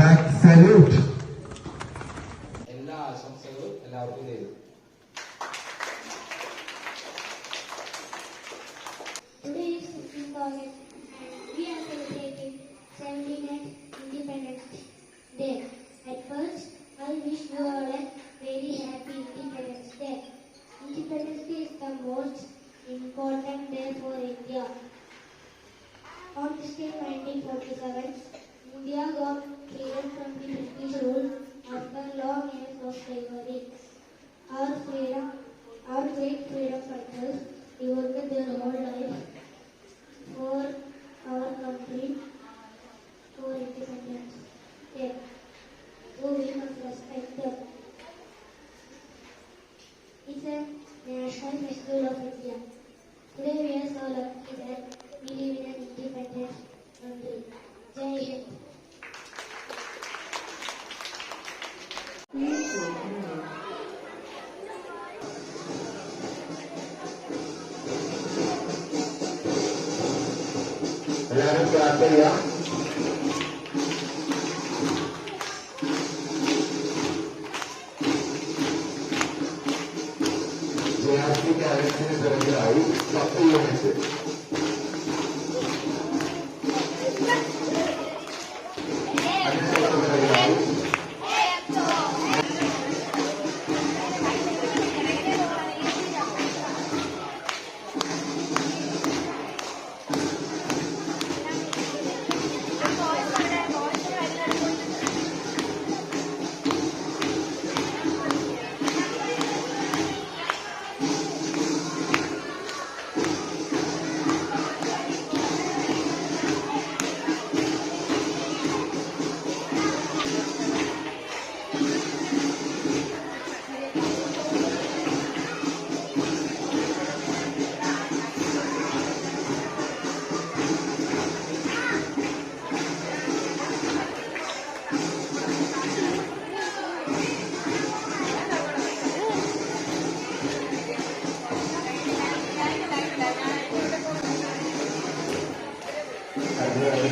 Black salute. എല്ലാ ആശംസകളും എല്ലാവർക്കും നേരും. Today is 15th August and we are celebrating 79th Independence Day. At first, I wish you all a very happy Independence Day. Independence Day is the most important day for India. On this day 1947, India got freedom from the British rule after long years of slavery. Our great freedom fighters devoted their whole life for our country, for independence. Yet, so we must respect them. It's a national festival of India. Today we are so lucky that we live in an independent country. Jai Hind. എല്ലാവരും class ചെയ്യാം. ജയാസി കാലത്തിന് പിറകിലായി 10 unit. അതിനുശേഷം പിറകിലായി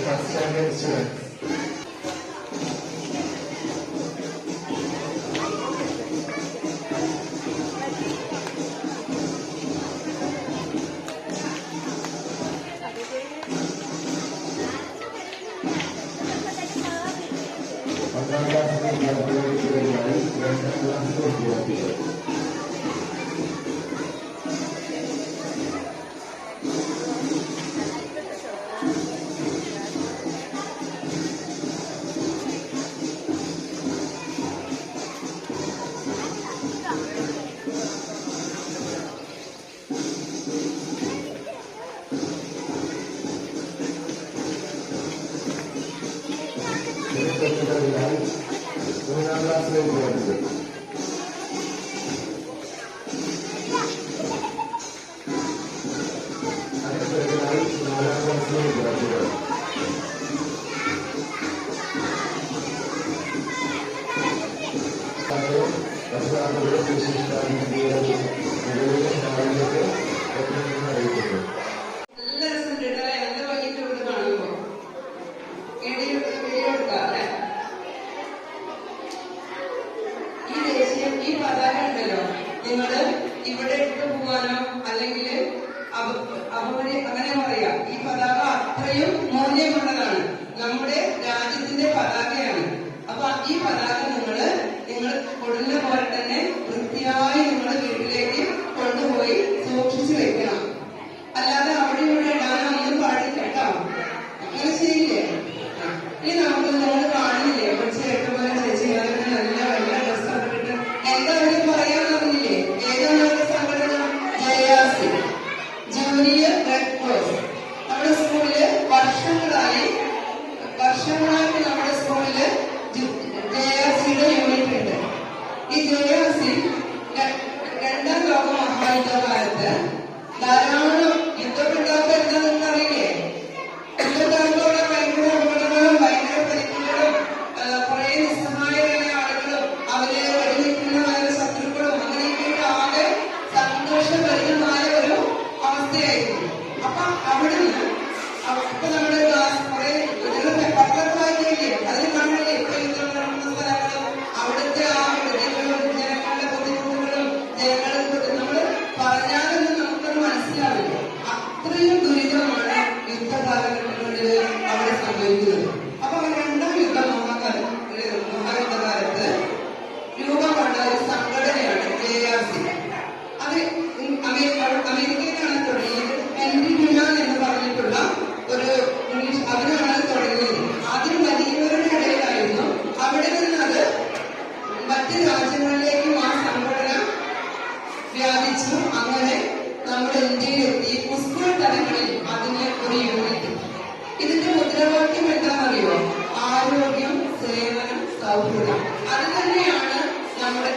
first standard students. ഒന്നാം ക്ലാസ്സിലെ വിദ്യാർത്ഥികളിലായി 2ാം ക്ലാസ്സിലെ വിദ്യാർത്ഥികൾ. സെക്രട്ടറിയായി 3ാം ക്ലാസ്സിലെ വിദ്യാർത്ഥികൾ. അതിനുപിറകിലായി 4ാം ക്ലാസ്സിലെ വിദ്യാർത്ഥികൾ. രക്ഷാർത്ഥികളെ വിശിഷ്ടാതിഥികളെ മുകളിലെ ഹാളിലേക്ക് എത്തണമെന്ന് അറിയിക്കുന്നു. ഈ പതാക ഉണ്ടല്ലോ, നിങ്ങൾ ഇവിടെ ഇട്ട് പോകാനോ അല്ലെങ്കിൽ അങ്ങനെ പറയാം. ഈ പതാക അത്രയും മൂല്യമുള്ളതാണ്, നമ്മുടെ രാജ്യത്തിന്റെ പതാകയാണ്. അപ്പൊ ഈ പതാക നിങ്ങൾ കൊടുന്ന പോലെ തന്നെ വൃത്തിയായി നിങ്ങൾ വീട്ടിലേക്ക് കൊണ്ടുപോയി സൂക്ഷിച്ചു വെക്കണം. അല്ലാതെ അവിടെ ഇവിടെ ഇടാനൊന്നും പാടില്ല കേട്ടോ. അങ്ങനെ ചെയ്യില്ലേ? ഇനി നമുക്ക് നിങ്ങൾ കാണുന്നില്ലേ കുറച്ച് ചേട്ടന്മാരെ ചേച്ചിമാരൊക്കെ നല്ല വെള്ള ഡ്രസ്സൊക്കെ ഇട്ട് എന്താ അവര് പറയാൻ പറഞ്ഞില്ലേ? സൗഹൃദം. അത് തന്നെയാണ്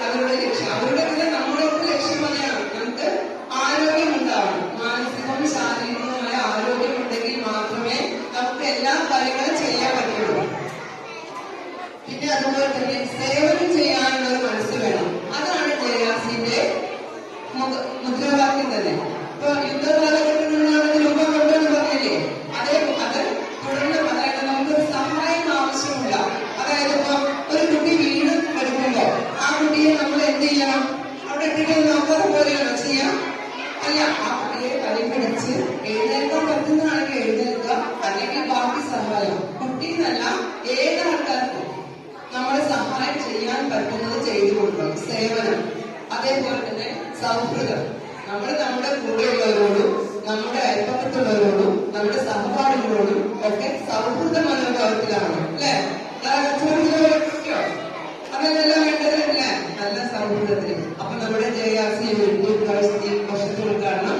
അവരുടെ ലക്ഷ്യം. അവരുടെ പിന്നെ നമ്മുടെ ലക്ഷ്യം തന്നെയാണ്. നമുക്ക് ആരോഗ്യം ഉണ്ടാവണം. മാനസികവും ശാരീരികവുമായ ആരോഗ്യം ഉണ്ടെങ്കിൽ മാത്രമേ നമുക്ക് എല്ലാ കാര്യങ്ങളും ചെയ്യാൻ പറ്റുള്ളൂ. പിന്നെ അതുപോലെ തന്നെ സേവനം ചെയ്യാനുള്ള ഒരു മനസ്സ് വേണം. അതാണ് JRCന്റെ മുദ്രാവാക്യം തന്നെ. ഇപ്പൊ യുദ്ധ കാലഘട്ടങ്ങളിലാണെങ്കിൽ രൂപം കൊണ്ടെന്ന് പറഞ്ഞില്ലേ, അത് തുടർന്ന് അതായത് നമുക്കൊരു സഹായം ആവശ്യമില്ല. അതായത് ഇപ്പൊ ഒരു കുട്ടി വീട് എടുക്കുമ്പോ ആ കുട്ടിയെ നമ്മൾ എന്ത് ചെയ്യണം? അവിടെ ഇട്ടിട്ട് നോക്കാതെ പോലെയാണോ ചെയ്യാം? അല്ല, ആ കുട്ടിയെ കൈ പിടിച്ച് എഴുന്നേൽക്കാൻ പറ്റുന്നതാണെങ്കിൽ എഴുന്നേൽക്കുക, അല്ലെങ്കിൽ ബാക്കി സഹായം കുട്ടി എന്നല്ല ഏതാൾക്കാർക്കും നമ്മളെ സഹായം ചെയ്യാൻ പറ്റുന്നത് ചെയ്തു കൊടുക്കണം. സേവനം, അതേപോലെ തന്നെ സൗഹൃദം. നമ്മുടെ കൂടെയുള്ളവരോടും നമ്മുടെ അയൽപ്പക്കത്തുള്ളവരോടും നമ്മുടെ സഹപാഠികളോടും ഒക്കെ സൗഹൃദ മനോഭാവത്തിലാണ് അല്ലെ? അതെല്ലാം വേണ്ടത് അല്ലേ? നല്ല സൗഹൃദത്തിന്. അപ്പൊ നമ്മുടെ JRC യൂണിവേഴ്സിറ്റി വർഷത്തിലുദ്ഘാടനം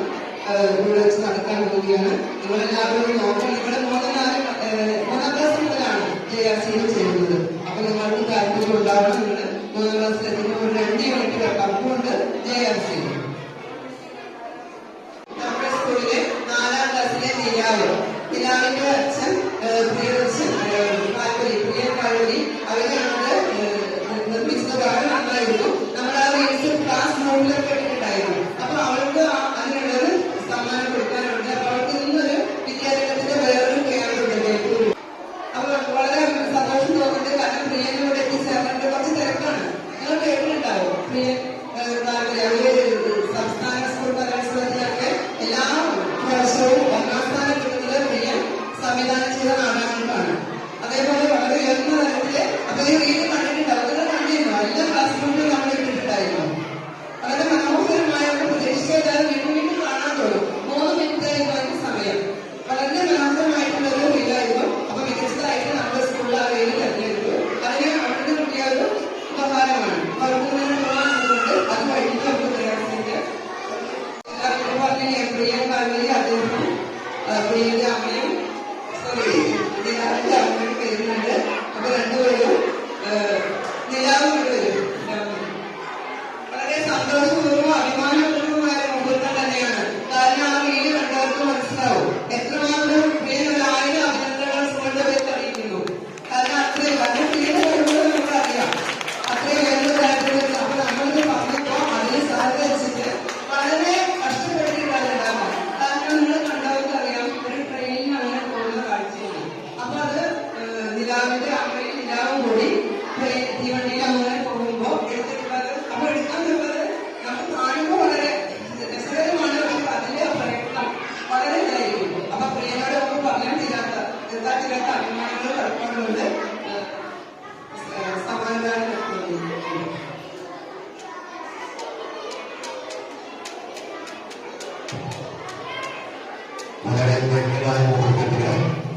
ഇവിടെ വെച്ച് നടക്കാൻ പോവുകയാണ്. നിങ്ങളെല്ലാവരും നോക്കണം. ഇവിടെ 3-4 ക്ലാസ് മുതലാണ് JRC ചെയ്യുന്നത്. അപ്പൊ നിങ്ങൾക്ക് താല്പര്യം ഉണ്ടാവണം. നിങ്ങൾ 3-ാം ക്ലാസ്സിലെത്തുന്ന ഒരു 2 യൂണിറ്റ് കപ്പുണ്ട് JRC. നമ്മുടെ സ്കൂളിലെ 4-ാം ക്ലാസ്സിലെ നിലാവിന്റെ അച്ഛൻ പ്രിയദർശൻ കാൽവരി അവരെ നിർമ്മിച്ചത് വളരെ നന്നായിരുന്നു. നമ്മൾ ആ റീൽസ് ക്ലാസ് റൂമിലൊക്കെ ഇട്ടിട്ടുണ്ടായിരുന്നു. അപ്പൊ അവൾക്ക് അതിനുള്ളൊരു സമ്മാനം കൊടുക്കാനുണ്ട്. അപ്പൊ അവൾക്ക് ഇന്നൊരു വിദ്യാലയത്തിന്റെ വേറൊരു ക്യാമ്പുണ്ട്. അപ്പൊ വളരെ സന്തോഷം തോന്നുന്നുണ്ട്. കാരണം പ്രിയനോട് എത്തിച്ചേർന്നിട്ട് കുറച്ച് തിരക്കാണ്. നിങ്ങൾ കേട്ടിട്ടുണ്ടാവും പ്രിയൻ അവര് സംസ്ഥാന സ്കൂൾ കലോത്സവത്തിലൊക്കെ എല്ലാ വർഷവും 1-ാം സ്ഥാനം കിട്ടുന്നത് പ്രിയൻ സംവിധാനം ചെയ്ത നാടകങ്ങൾക്കാണ്. അതേപോലെ വളരെ ഉയർന്ന തലത്തില് അപ്പൊ ഈ വീട് കണ്ടിട്ടുണ്ടാവും. നിങ്ങൾ കണ്ടിരുന്നു? എല്ലാ ക്ലാസ് റൂമിലും നമ്മൾ ഇട്ടിട്ടുണ്ടായിരുന്നു. വളരെ മനോഹരമായ പ്രതീക്ഷിച്ചാൽ വീണ്ടും കാണാൻ തോന്നും. 3 മിനിറ്റ് ആയിരുന്നു സമയം. വളരെ മനോഹരമായിട്ടുള്ള ഒരു വീടായിരുന്നു. അപ്പൊ മികച്ചതായിട്ട് നമ്മുടെ സ്കൂളിൽ ആ വീട് തെരഞ്ഞെടുത്തു. അതിന് അവർക്ക് കിട്ടിയ ഒരു ഉപഹാരമാണ്. അവർക്ക് പോകാനുണ്ട്. അത് കഴിഞ്ഞിട്ട് അവർക്ക് പ്രയാസത്തിന്റെ പറഞ്ഞ പ്രിയ കാൽവരി അദ്ദേഹം പ്രിയന്റെ അമ്മയും നിലാവിന്റെ അമ്മയുടെ പേരുന്നുണ്ട്. അപ്പൊ രണ്ടുപേരും നിലാവും വരും. വളരെ സന്തോഷപൂർവ്വം അഭിമാനപൂർവ്വമായ മുഹൂർത്തം തന്നെയാണ്. കാരണം ആ വീട് കണ്ടവർക്ക് മനസ്സിലാവും എത്രമാത്രം പ്രിയ 1000 അഭിനന്ദനങ്ങൾ സ്കൂളിന്റെ പേര് അറിയിക്കുന്നു. കാരണം അത്രയും വളരെ പ്രിയ വരുമ്പോൾ നമുക്കറിയാം അത്രയും വേണ്ട കാര്യത്തിൽ. അപ്പൊ നമ്മളിത് പറഞ്ഞപ്പോ അതിന് സഹകരിച്ചിട്ട് വളരെ കഷ്ടപ്പെട്ടിട്ടുണ്ടാകും. കാരണം നിങ്ങൾ കണ്ടവർക്ക് അറിയാം ഒരു ട്രെയിനിൽ അങ്ങനെ പോകുന്ന കാഴ്ചയാണ്. അപ്പൊ അത് നിലാവിന്റെ അമ്മയും നിലാവും കൂടി തീവണ്ടിയിൽ അങ്ങനെ പോകുമ്പോ എടുത്തിട്ടുള്ളത് അപ്പൊ എടുക്കാൻ നിൽക്കുന്നത് നമുക്ക് കാണുമ്പോൾ വളരെ രസകരമാണ്. പക്ഷെ അതിന്റെ പ്രയത്നം വളരെ ഇതായിരിക്കും. അപ്പൊ പ്രിയനോട് നമുക്ക് പറയാൻ തീരാത്ത അഭിമാനങ്ങൾ കടപ്പാടുകൊണ്ട് സമാധാനം വളരെ ധന്യമായ മുഹൂർത്തത്തിന്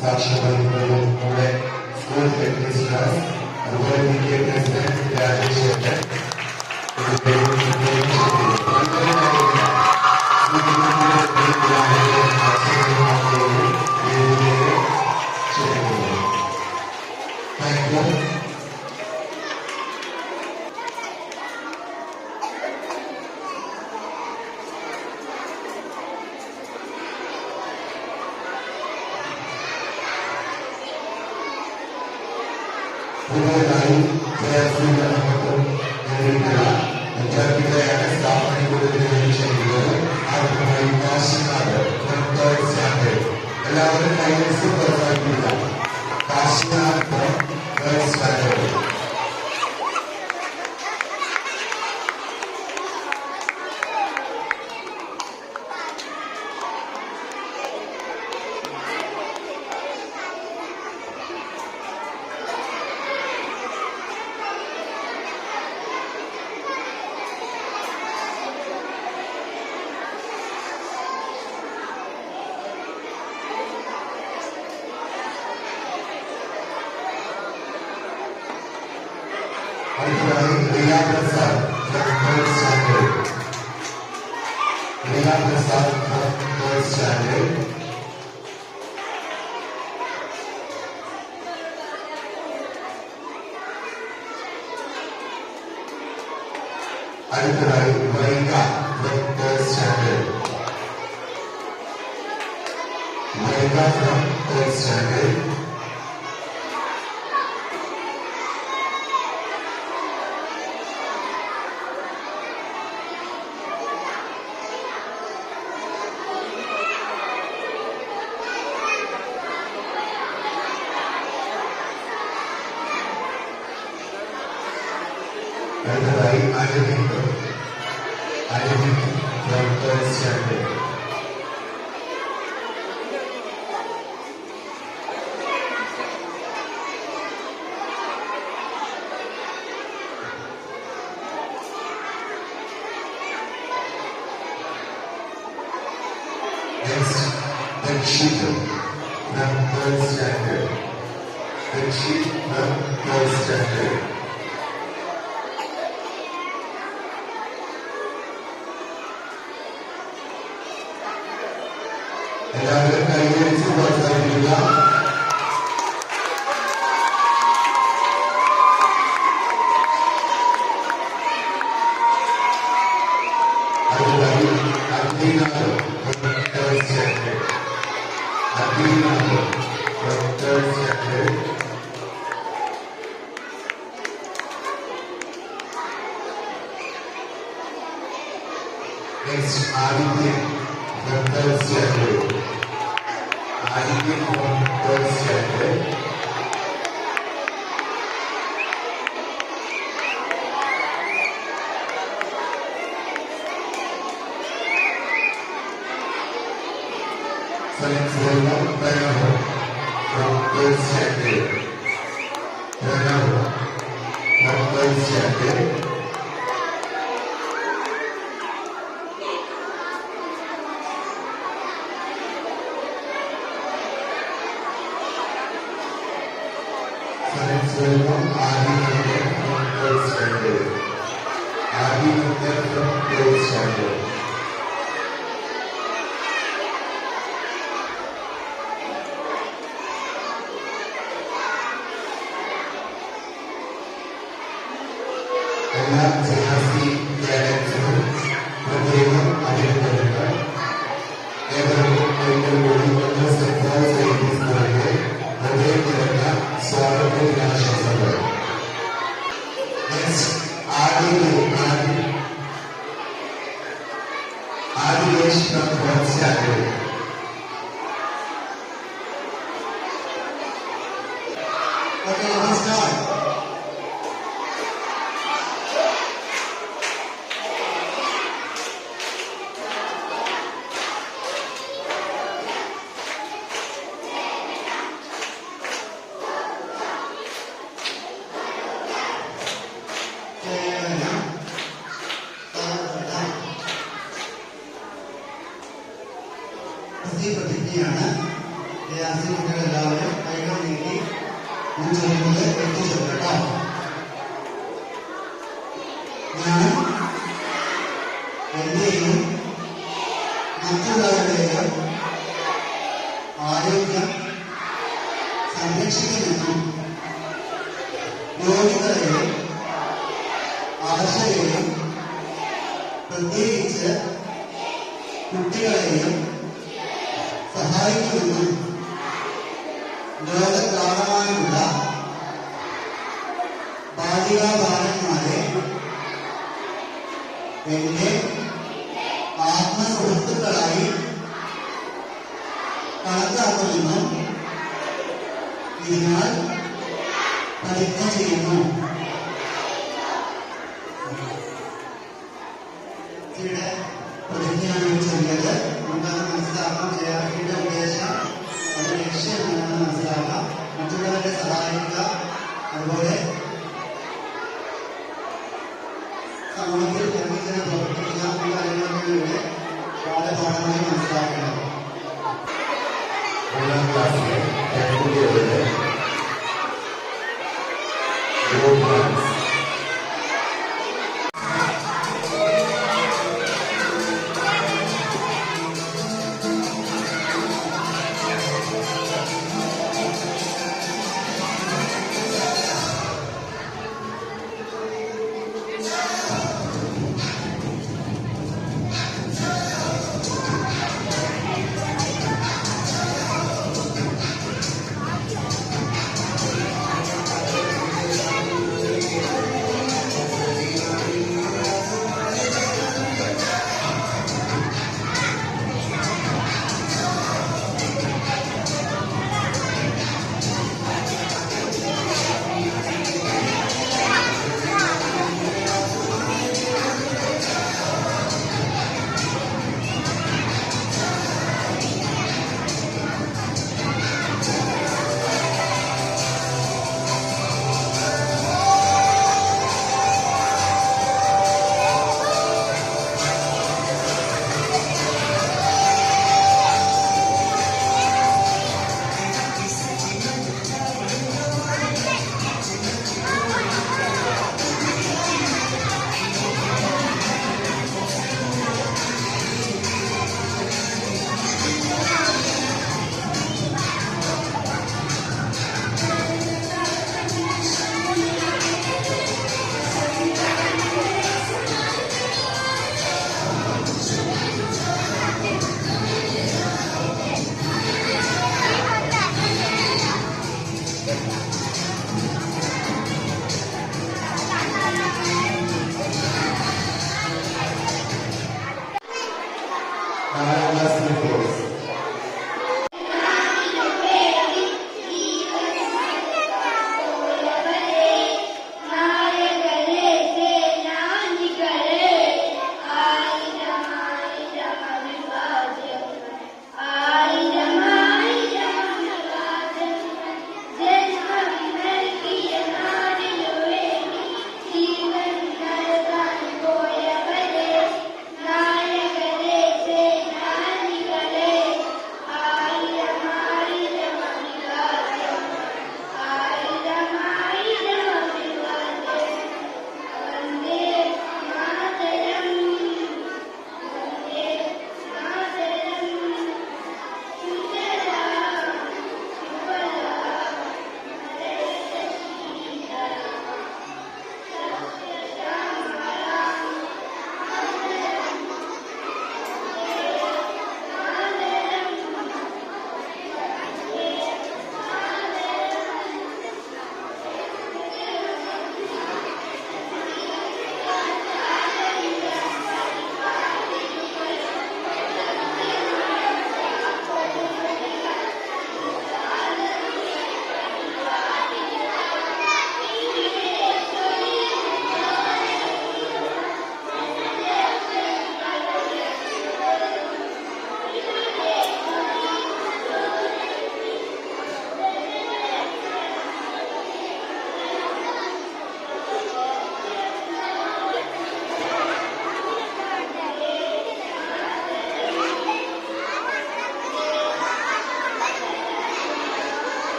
സാക്ഷ്യം വഹിക്കുന്നതും നമ്മുടെ സ്കൂൾ ഹെഡ്മിസ്ട്രസ് അതുപോലെ PTA പ്രസിഡന്റ് രാജേഷ് ചേട്ടൻ താങ്ക് യു. കൂടുതലായി JRCയുടെ അംഗത്വം നേടിയിട്ടുള്ള വിദ്യാർത്ഥികളെയാണ് സ്ഥാപനങ്ങളിലേക്ക് ക്ഷണിക്കുന്നത്. ആദ്യമായി കാശിനാഥ് ഫ്രം 3rd സ്റ്റാൻഡേർഡ്. എല്ലാവരും കൈവരിച്ച് പ്രോത്സാഹിപ്പിക്കുക. Kashinath from 3rd standard. അടുത്തതായി Riya Prasad from 3rd standard. Riya Prasad from 3rd standard. അടുത്തതായി Vaika from third standard. Vaika from third standard. അടുത്തതായി Aravind from third standard. Next, Dakshita from third standard. Dakshita from third standard. എല്ലാവരും കൈയടിച്ച് പ്രോത്സാഹിപ്പിക്കുക. അടുത്തതായി അഗ്നിനാഥ് from third standard. അഗ്നിനാഥ് from third standard. Next, Aditya from third standard. Aditya from third standard. Next, Pranav from third standard. Pranav from third standard. Next, Aditya from third standard. Aditya from third standard. എല്ലാ ജഹാസി ക്യാഡറ്റ്സിനും പ്രത്യേകം അഭിനന്ദനങ്ങൾ. ഏവർക്കും ഒരിക്കൽ കൂടി സ്കൂളിലെ ഹൃദയം നിറഞ്ഞ സ്വാഗത ദിനാശംസകൾ. Next, Adilesh from fourth standard. Okay, let's start. പ്രതിജ്ഞയാണ്. എല്ലാവരും കൈകൾ നീക്കി ചൊല്ലുന്നത് എത്തിച്ചേർക്കട്ടോ. ഞാൻ എന്റെയും മറ്റുള്ളവരുടെയും ആരോഗ്യം സംരക്ഷിക്കുമെന്നും രോഗികളെയും അവശരെയും പ്രത്യേകിച്ച് കുട്ടികളെയും സഹായിക്കുമെന്നും ലോകത്താകമാനുള്ള ബാലികാബാലന്മാരെ എന്റെ ആത്മസുഹൃത്തുക്കളായി കണക്കാക്കുമെന്നും ഇതിനാൽ പ്രതിജ്ഞ ചെയ്യുന്നു. ഇവിടെ പ്രതിജ്ഞയാണ് ചൊല്ലിയത്. നമുക്കത് മനസ്സിലാക്കാം. ചെയ്യാറിന്റെ ഉദ്ദേശം അത് ലക്ഷ്യം എന്താണെന്ന് മനസ്സിലാക്കാം. മറ്റുള്ളവരെ സഹായിക്കുക, അതുപോലെ സമൂഹത്തിൽ നിർമ്മിച്ചതിനെ പ്രവർത്തിക്കുക എന്ന കാര്യങ്ങളിലൂടെ പാഠഭാഗമായി മനസ്സിലാക്കുന്നത്. ഒന്നാം ക്ലാസ്സിലെ പെൺകുട്ടികളുടെ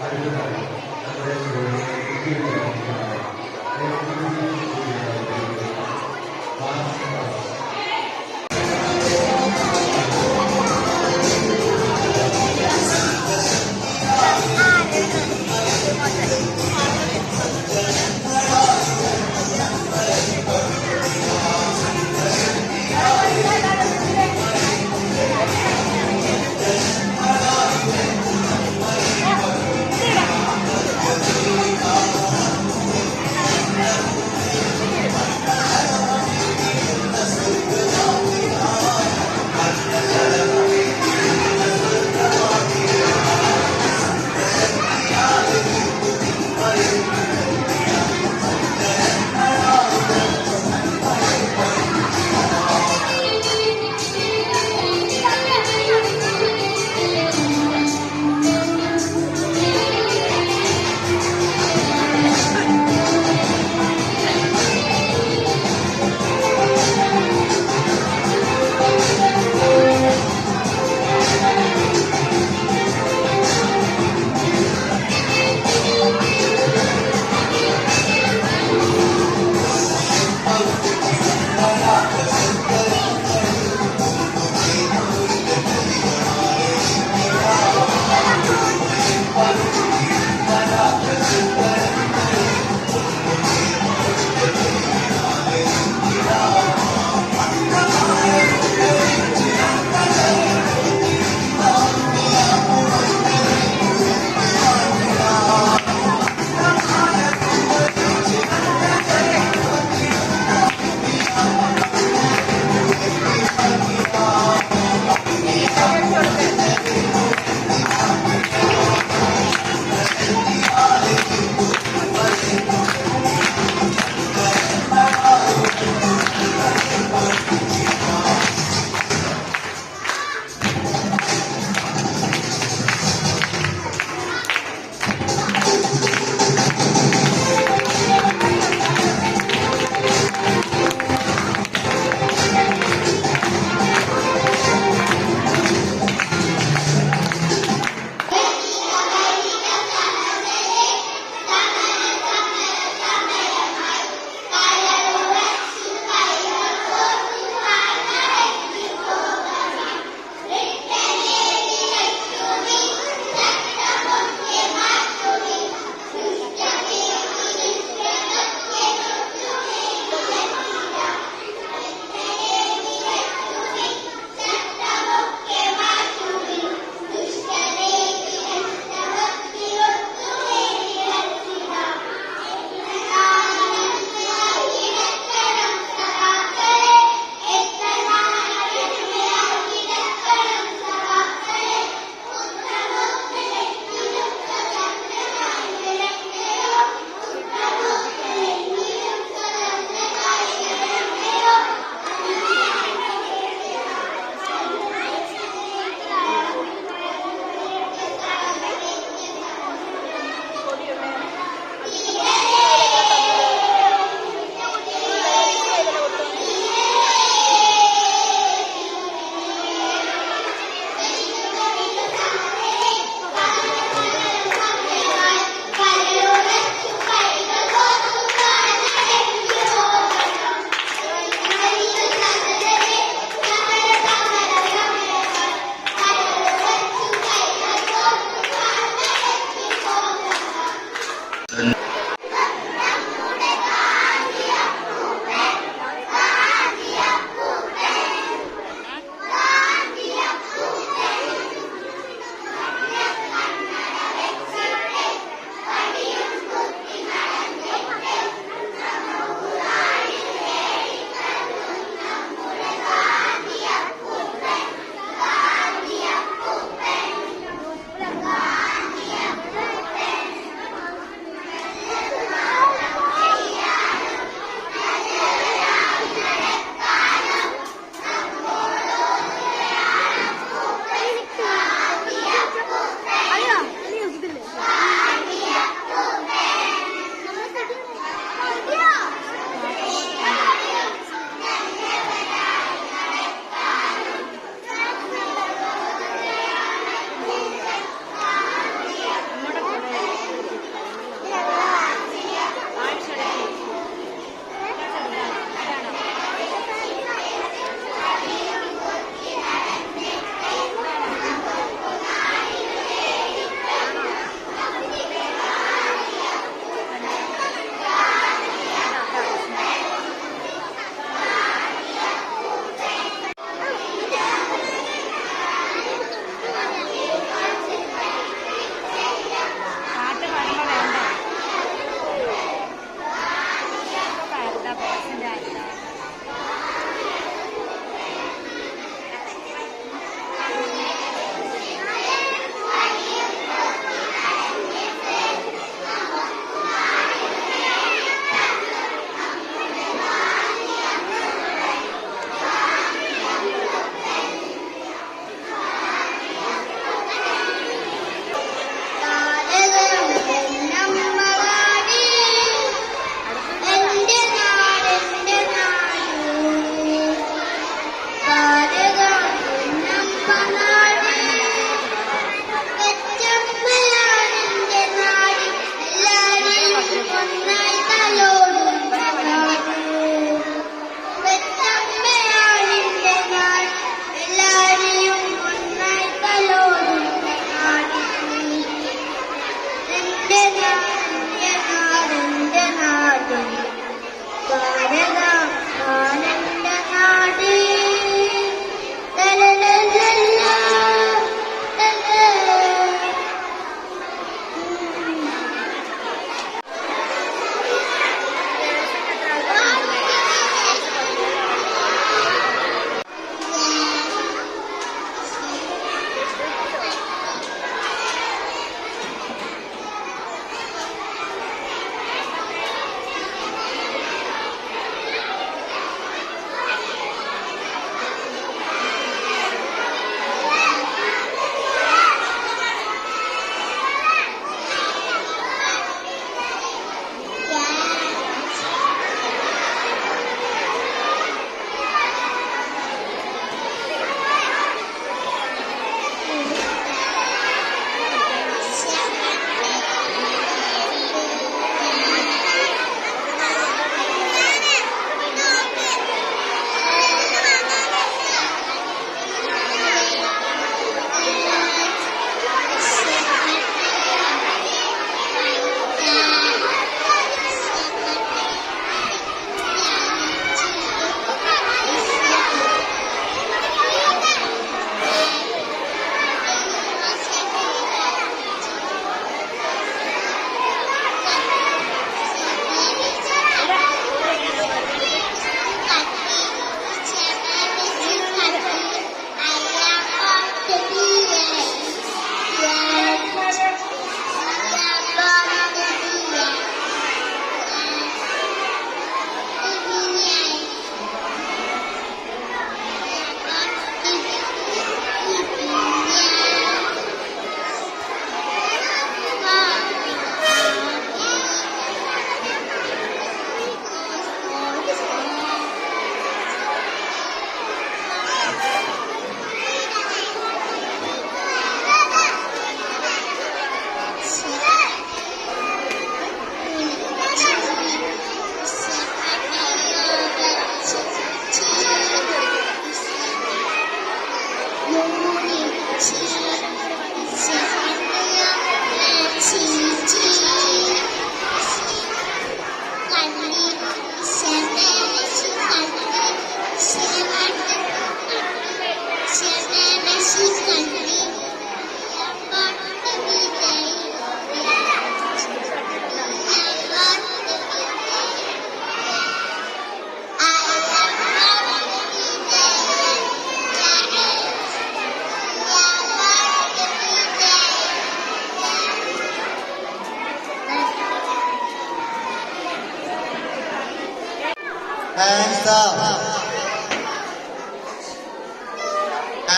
അടുത്തതായി നമ്മുടെ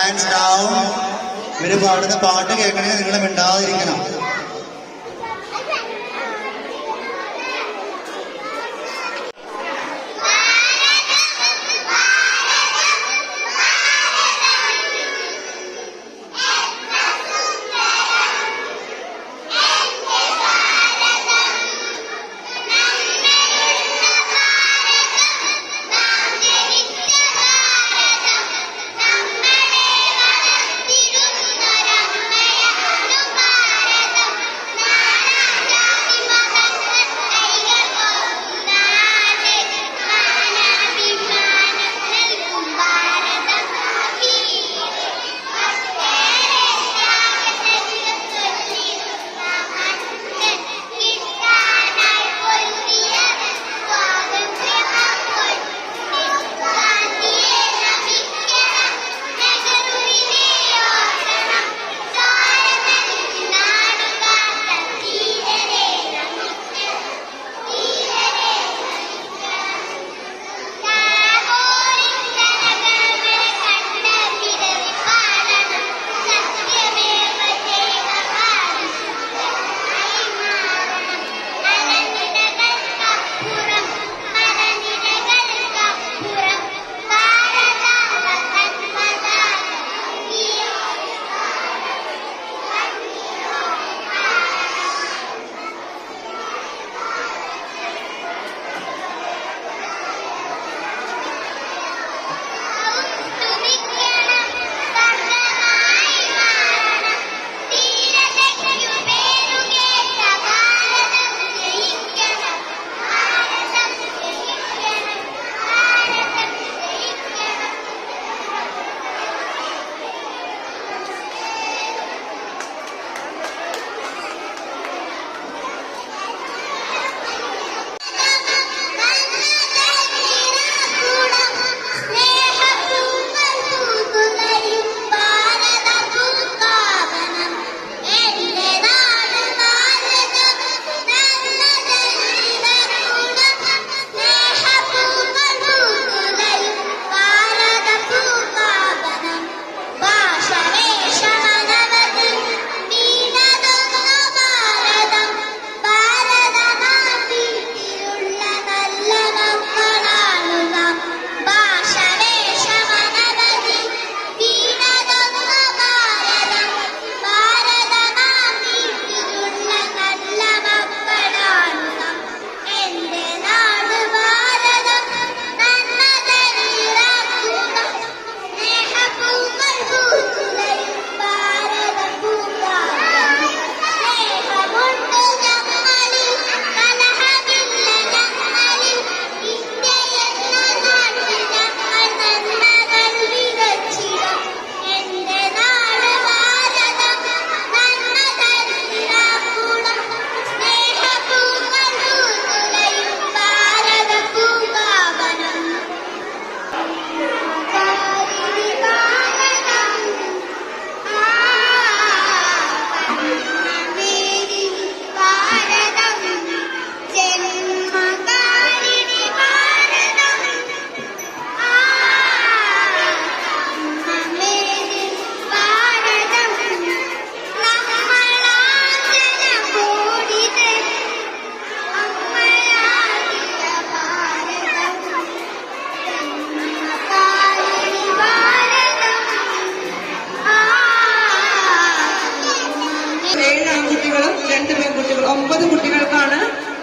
ഹാൻഡ്സ് ഡൗൺ. ഇവര് പാടുന്ന പാട്ട് കേൾക്കണമെങ്കിൽ നിങ്ങൾ മിണ്ടാതിരിക്കണം.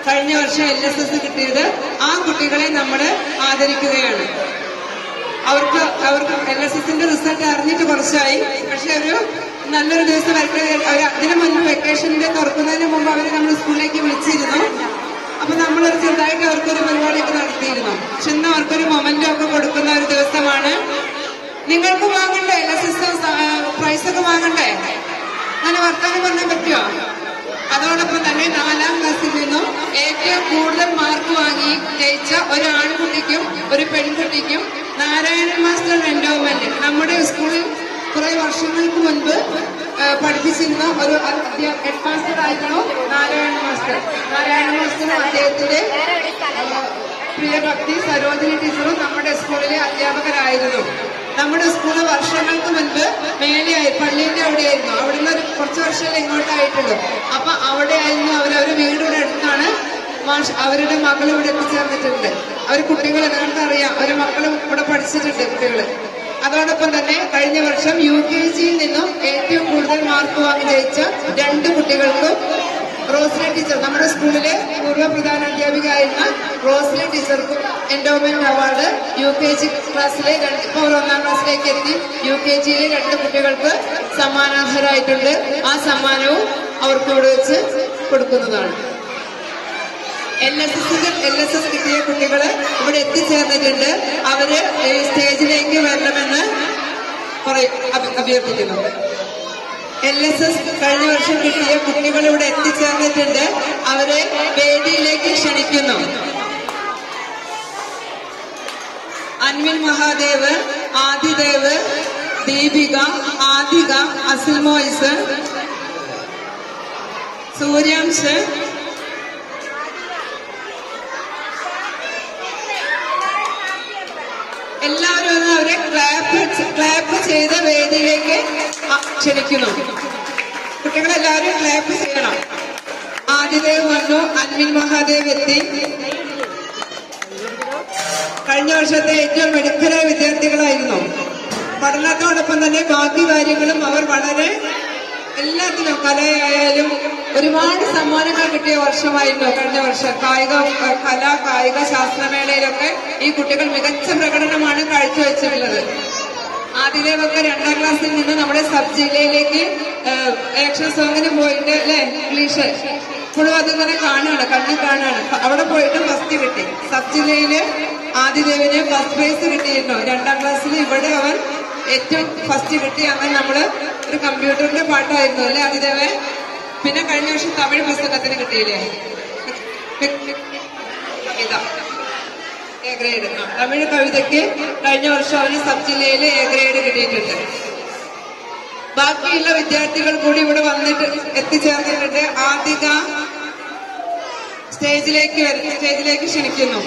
കഴിഞ്ഞ വർഷം LSS കിട്ടിയത്. ആ കുട്ടികളെ നമ്മൾ ആദരിക്കുകയാണ്. അവർക്ക് LSSന്റെ റിസൾട്ട് അറിഞ്ഞിട്ട് കുറച്ചായി. പക്ഷെ ഒരു നല്ലൊരു ദിവസം അതിനു മുൻപ് വെക്കേഷന്റെ തുറക്കുന്നതിന് മുമ്പ് അവരെ നമ്മൾ സ്കൂളിലേക്ക് വിളിച്ചിരുന്നു. അപ്പൊ നമ്മളൊരു ചെറുതായിട്ട് അവർക്കൊരു പരിപാടിയൊക്കെ നടത്തിയിരുന്നു. പക്ഷെ ഇന്ന് അവർക്കൊരു മൊമെന്റോ ഒക്കെ കൊടുക്കുന്ന ഒരു ദിവസമാണ്. നിങ്ങൾക്ക് വാങ്ങണ്ടേ LSS പ്രൈസൊക്കെ വാങ്ങണ്ടേ? അങ്ങനെ വർത്തമാനം പറഞ്ഞാൽ പറ്റുമോ? അതോടൊപ്പം തന്നെ 4ാം ക്ലാസ്സിൽ നിന്നും ഏറ്റവും കൂടുതൽ മാർക്ക് വാങ്ങി ജയിച്ച ഒരു ആൺകുട്ടിക്കും ഒരു പെൺകുട്ടിക്കും നാരായണൻ മാസ്റ്റർ എൻഡോവ്മെന്റ് നമ്മുടെ സ്കൂളിൽ കുറെ വർഷങ്ങൾക്ക് മുൻപ് പഠിപ്പിച്ചിരുന്ന ഒരു ഹെഡ് മാസ്റ്റർ ആയിരുന്നു നാരായണ മാസ്റ്റർ. നാരായണ മാസ്റ്ററും അദ്ദേഹത്തിന്റെ പ്രിയ ഭക്തി സരോജിനി ടീച്ചറും നമ്മുടെ സ്കൂളിലെ അധ്യാപകരായിരുന്നു. നമ്മുടെ സ്കൂള് വർഷങ്ങൾക്ക് മുൻപ് മേലെയായി പള്ളിയുടെ അവിടെയായിരുന്നു. അവിടുന്ന് ഒരു കുറച്ച് വർഷം ഇങ്ങോട്ടായിട്ടുള്ളൂ. അപ്പൊ അവിടെ ആയിരുന്നു അവരവരുടെ വീടിവിടെ അടുത്താണ്. അവരുടെ മകൾ ഇവിടെ എത്തിച്ചേർന്നിട്ടുണ്ട്. അവർ കുട്ടികൾ നിങ്ങൾക്കറിയാം, അവരുടെ മക്കളും ഇവിടെ പഠിച്ചിട്ടുണ്ട് കുട്ടികള്. അതോടൊപ്പം തന്നെ കഴിഞ്ഞ വർഷം UKGയിൽ നിന്നും ഏറ്റവും കൂടുതൽ മാർക്ക് വാങ്ങി ജയിച്ച 2 കുട്ടികൾക്കും റോസ്ലി ടീച്ചർ, നമ്മുടെ സ്കൂളിലെ പൂർവ്വ പ്രധാനാധ്യാപികയായിരുന്ന റോസ്ലി ടീച്ചർക്കും എൻഡോമെന്റ് അവാർഡ് UKG ക്ലാസ്സിലെ ഇപ്പോൾ 1ാം ക്ലാസ്സിലേക്ക് എത്തി UKGയിലെ 2 കുട്ടികൾക്ക് സമ്മാനാർഹരായിട്ടുണ്ട്. ആ സമ്മാനവും അവർക്ക് ഇവിടെ വെച്ച് കൊടുക്കുന്നതാണ്. LSS കിട്ടിയ കുട്ടികള് ഇവിടെ എത്തിച്ചേർന്നിട്ടുണ്ട്. അവര് സ്റ്റേജിലേക്ക് വരണമെന്ന് അഭ്യർത്ഥിക്കുന്നു. LSS കഴിഞ്ഞ വർഷം കിട്ടിയ കുട്ടികൾ ഇവിടെ എത്തിച്ചേർന്നിട്ടുണ്ട്. അവരെ വേദിയിലേക്ക് ക്ഷണിക്കുന്നു. അൻവിൻ മഹാദേവ്, ആദിദേവ്, ദീപിക, ആദിക, അസിൽ മോയിസ്, സൂര്യാംശ്, എല്ലാവരും ഒന്ന് അവരെ ക്ലാപ്പ് ചെയ്ത് വേദിയിലേക്ക് ക്ഷണിക്കുന്നു. കുട്ടികളെല്ലാവരും ക്ലാപ്പ് ചെയ്യണം. ആദിദേവ് വന്നു, അൻവിൻ മഹാദേവ് എത്തി. കഴിഞ്ഞ വർഷത്തെ ഏറ്റവും മിടുക്കരായ വിദ്യാർത്ഥികളായിരുന്നു. പഠനത്തോടൊപ്പം തന്നെ ബാക്കി കാര്യങ്ങളും അവർ വളരെ എല്ലാത്തിനും കലയായാലും ഒരുപാട് സമ്മാനങ്ങൾ കിട്ടിയ വർഷമായിരുന്നു കഴിഞ്ഞ വർഷം. കായിക ശാസ്ത്രമേളയിലൊക്കെ ഈ കുട്ടികൾ മികച്ച പ്രകടനമാണ് കാഴ്ചവെച്ചിട്ടുള്ളത്. ആദിദേവൊക്കെ 2ാം ക്ലാസ്സിൽ നിന്ന് നമ്മുടെ സബ് ജില്ലയിലേക്ക് ആക്ഷൻ സോങ്ങിന് പോയിട്ട് അല്ലെ, ഇംഗ്ലീഷ് ഇപ്പോഴും അതിങ്ങനെ കാണുകയാണ്, കണ്ണിൽ കാണുകയാണ്. അവിടെ പോയിട്ട് ഫസ്റ്റ് കിട്ടി. സബ് ജില്ലയില് ആദിദേവിന് ഫസ്റ്റ് പ്രൈസ് കിട്ടിയിരുന്നു. 2ാം ക്ലാസ്സിൽ ഇവിടെ അവൻ ഏറ്റവും ഫസ്റ്റ് കിട്ടി. അങ്ങനെ നമ്മള് ഒരു കമ്പ്യൂട്ടറിന്റെ പാട്ടായിരുന്നു അല്ലെ ആദിദേവൻ. പിന്നെ കഴിഞ്ഞ വർഷം തമിഴ് പുസ്തകത്തിന് കിട്ടിയില്ലേ, എ ഗ്രേഡ്. തമിഴ് കവിതയ്ക്ക് കഴിഞ്ഞ വർഷം അവന് സബ് ജില്ലയിൽ എ ഗ്രേഡ് കിട്ടിയിട്ടുണ്ട്. ബാക്കിയുള്ള വിദ്യാർത്ഥികൾ കൂടി ഇവിടെ വന്നിട്ട് എത്തിച്ചേർന്നിട്ടുണ്ട്. ആദിക സ്റ്റേജിലേക്ക് ക്ഷണിക്കുന്നു.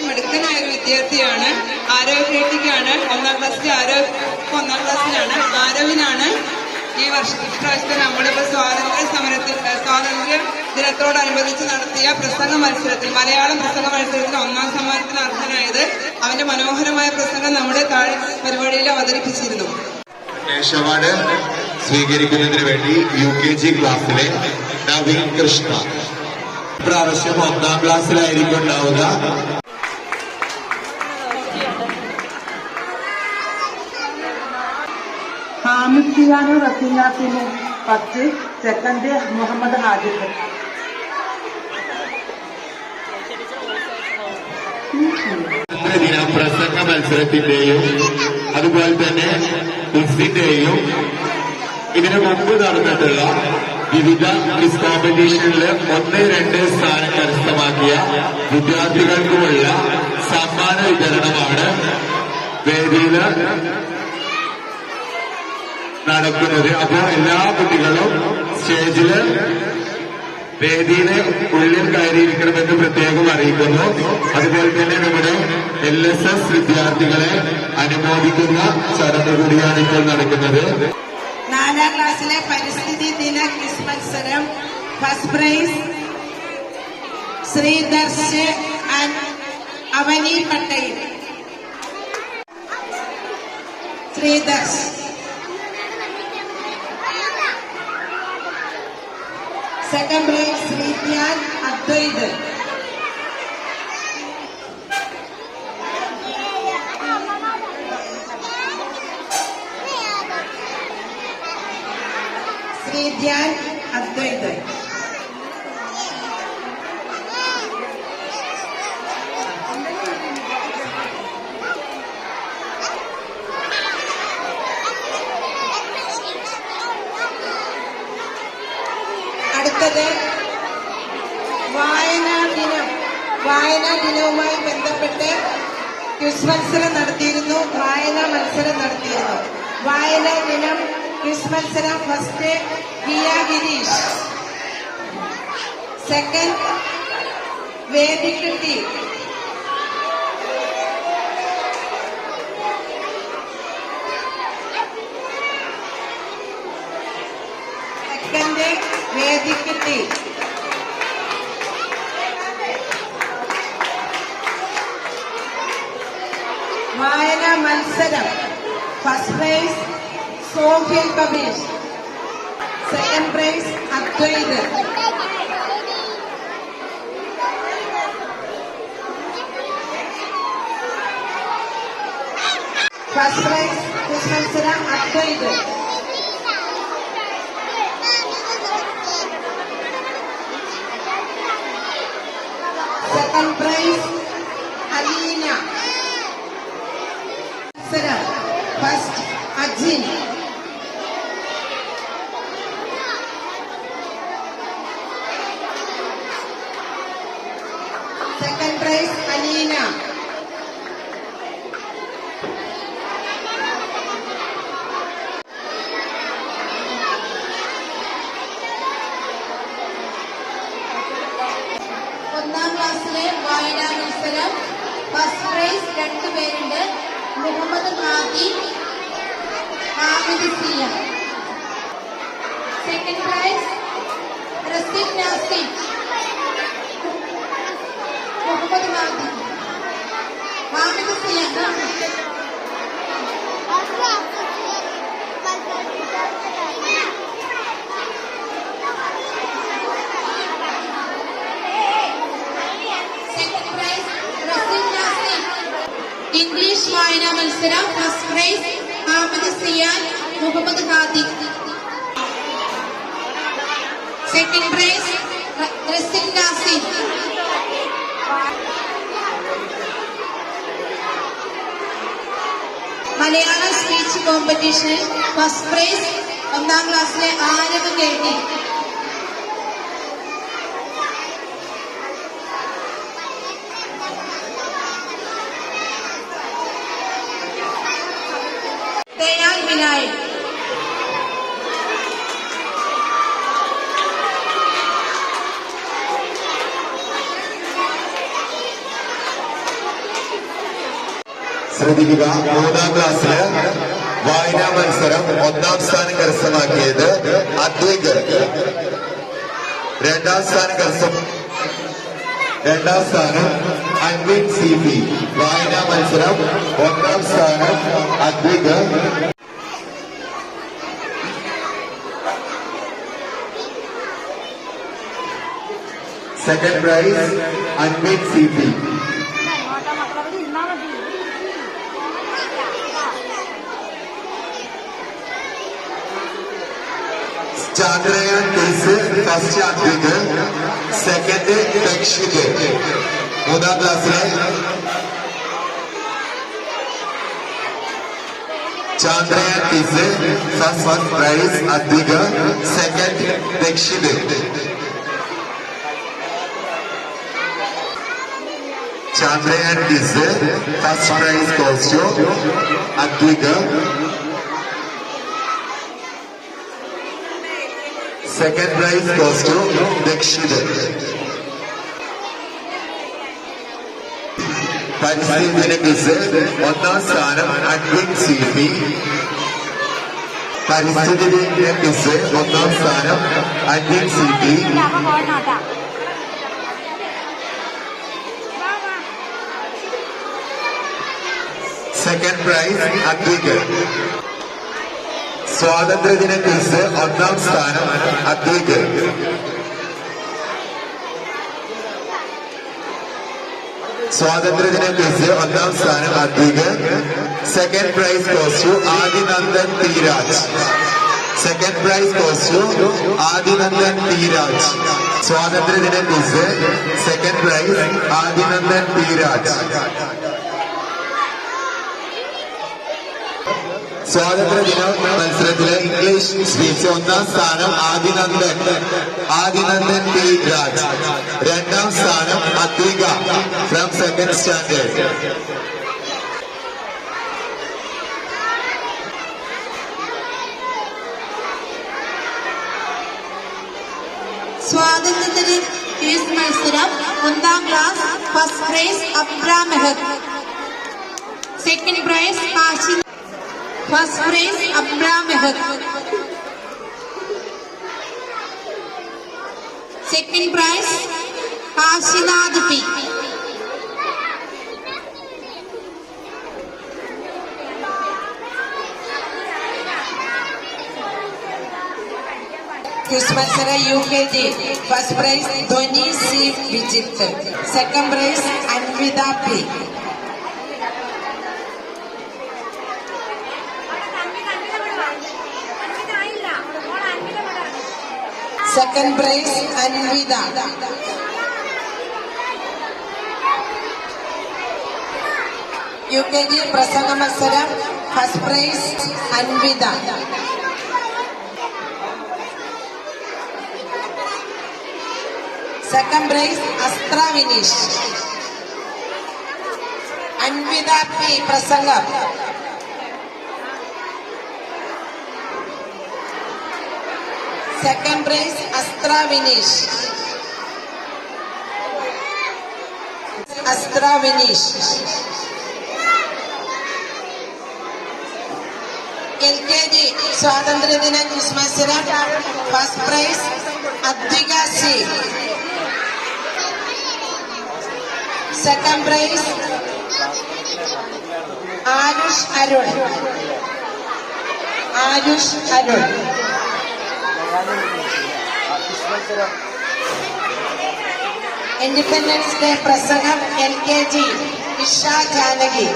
മിടുക്കനായ ഒരു വിദ്യാർത്ഥിയാണ്. ആരോഗ്യക്കാണ്. 1ാം ക്ലാസ്സിലാണ്. ആരവിനാണ് ഈ ഇപ്രാവശ്യത്തെ നമ്മളിപ്പോൾ സ്വാതന്ത്ര്യ ദിനത്തോടനുബന്ധിച്ച് നടത്തിയ പ്രസംഗ മത്സരത്തിൽ, മലയാളം പ്രസംഗ മത്സരത്തിൽ 1ാം സമ്മാനത്തിന് അർഹനായത്. അവന്റെ മനോഹരമായ പ്രസംഗം നമ്മുടെ താഴെ പരിപാടിയിൽ അവതരിപ്പിച്ചിരുന്നു. അവാർഡ് സ്വീകരിക്കുന്നതിന് വേണ്ടി UKG ക്ലാസ്സിലെ നവീൻ കൃഷ്ണ. ഇപ്രാവശ്യം 1ാം ക്ലാസ്സിലായിരിക്കും ഉണ്ടാവുക. ഹാമിദ് ഖിയാനു റസീനാത്തിന് 10, സെക്കൻഡ് മുഹമ്മദ് ഹാജിഫ്. ദിന പ്രസംഗ മത്സരത്തിന്റെയും അതുപോലെ തന്നെ ക്വിസിന്റെയും ഇതിനു മുമ്പ് നടന്നിട്ടുള്ള വിവിധ ക്വിസ് കോമ്പറ്റീഷനിൽ 1, 2 സ്ഥാനം കരസ്ഥമാക്കിയ വിദ്യാർത്ഥികൾക്കുമുള്ള സമ്മാന വിതരണമാണ് വേദിയിൽ നടക്കുന്നത്. അപ്പോൾ എല്ലാ കുട്ടികളും സ്റ്റേജില് വേദിയുടെ ഉള്ളിൽ കയറിയിരിക്കണമെന്ന് പ്രത്യേകം അറിയിക്കുന്നു. അതുപോലെ തന്നെ നമ്മുടെ LSS വിദ്യാർത്ഥികളെ അനുമോദിക്കുന്ന ചടങ്ങ് കൂടിയാണ് ഇപ്പോൾ നടക്കുന്നത്. 4ാം ക്ലാസ്സിലെ പരിസ്ഥിതി ദിന ക്വിസ് മത്സരം first price Sreedarsh and Avani Patel. Sreedarsh. Second prize Sreedhyan Advaith. Sreedhyan Advaith. അടുത്തത് വായനാ ദിനവുമായി ബന്ധപ്പെട്ട് ക്വിസ് മത്സരം നടത്തിയിരുന്നു. വായനാ ദിനം ക്വിസ് മത്സരം first Giya Girish. Second Vedikutty. Second Vedikutty. വായന മത്സരം. First prize Sofian Kabeesh. Second prize Advaith. First prize quiz മത്സരം അദ്വൈത്. Second prize Aleena. മത്സരം first Ajin. Second prize Aleena. ഒന്നാം ക്ലാസ്സിലെ വായനാ മത്സരം. ഫസ്റ്റ് പ്രൈസ് 2 പേരുണ്ട്. Muhammad Hadi, Hamid Siya. Second prize Raseeq Nasim, Muhammad Hadi, Hamid Siya. Second prize Raseeq Nasim. English വായനാ മത്സരം. First prize Hamid Siyan, Muhammad Hadi. Second prize Raseeq Nazim. Malayalam speech കോമ്പറ്റീഷനിൽ ഫസ്റ്റ് പ്രൈസ് ഒന്നാം ക്ലാസ്സിലെ ആരവ് കേട്ടി. ദയാൽ വിനായക്. ശ്രദ്ധിക്കുക, 3ാം ക്ലാസ്സില് വായനാ മത്സരം 1ാം സ്ഥാനം കരസ്ഥമാക്കിയത് അദ്വൈത്. 2ാം സ്ഥാനം അൻവിൻ സിപി. വായനാ മത്സരം 1ാം സ്ഥാനം Advaith. Second prize Anvin CP. Chandrayaan quiz first Advaith, second Dakshith. 3ാം ക്ലാസ്സിലെ Chandrayaan quiz first prize Advaith, second Dakshith. Chandrayaan quiz first prize goes to Advaith. Second prize goes to Dakshid. പരിസ്ഥിതി ക്വിസ് 1ാം സ്ഥാനം അഡ്വിൻ സിപി. പരിസ്ഥിതി ക്വിസ് 1ാം സ്ഥാനം Advin CP. Second prize Advaith. സ്വാതന്ത്ര്യദിന ക്വിസ് 1ാം സ്ഥാനം അദ്വൈത്. സ്വാതന്ത്ര്യദിന ക്വിസ് 1ാം സ്ഥാനം Advaith. Second prize goes to Adinandan Theeraj. Second prize goes to Adinandan തീരാജ്. സ്വാതന്ത്ര്യദിന ക്വിസ് സെക്കൻഡ് പ്രൈസ് ആദിനന്ദൻ തീരാജ്. സ്വാതന്ത്ര്യദിന മത്സരത്തിലെ ഇംഗ്ലീഷ് സ്പീച്ച് 1ാം സ്ഥാനം ആദിനന്ദൻ ടി രാജ്. 2ാം സ്ഥാനം Advika from second standard. Quiz മത്സരം 1ാം class. First prize Abra Mehad. Second prize Kashi. First prize Abra Mehad. Second prize Kashinath P. Quiz മത്സര UKG. First prize Dhwani C Vijith. Second prize Anvitha P. Second prize Anvitha. UKG പ്രസംഗ മത്സരം. First prize Anvitha. Second prize Astra Vineesh. Anvitha P പ്രസംഗം. Second prize Astra Vineesh. Astra Vineesh. LKG സ്വാതന്ത്ര്യദിന quiz മത്സരം. First prize Advika C. Second prize Aarush Arun. Aarush Arun. Independence day പ്രസംഗം LKG Isha Janaki.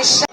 Isha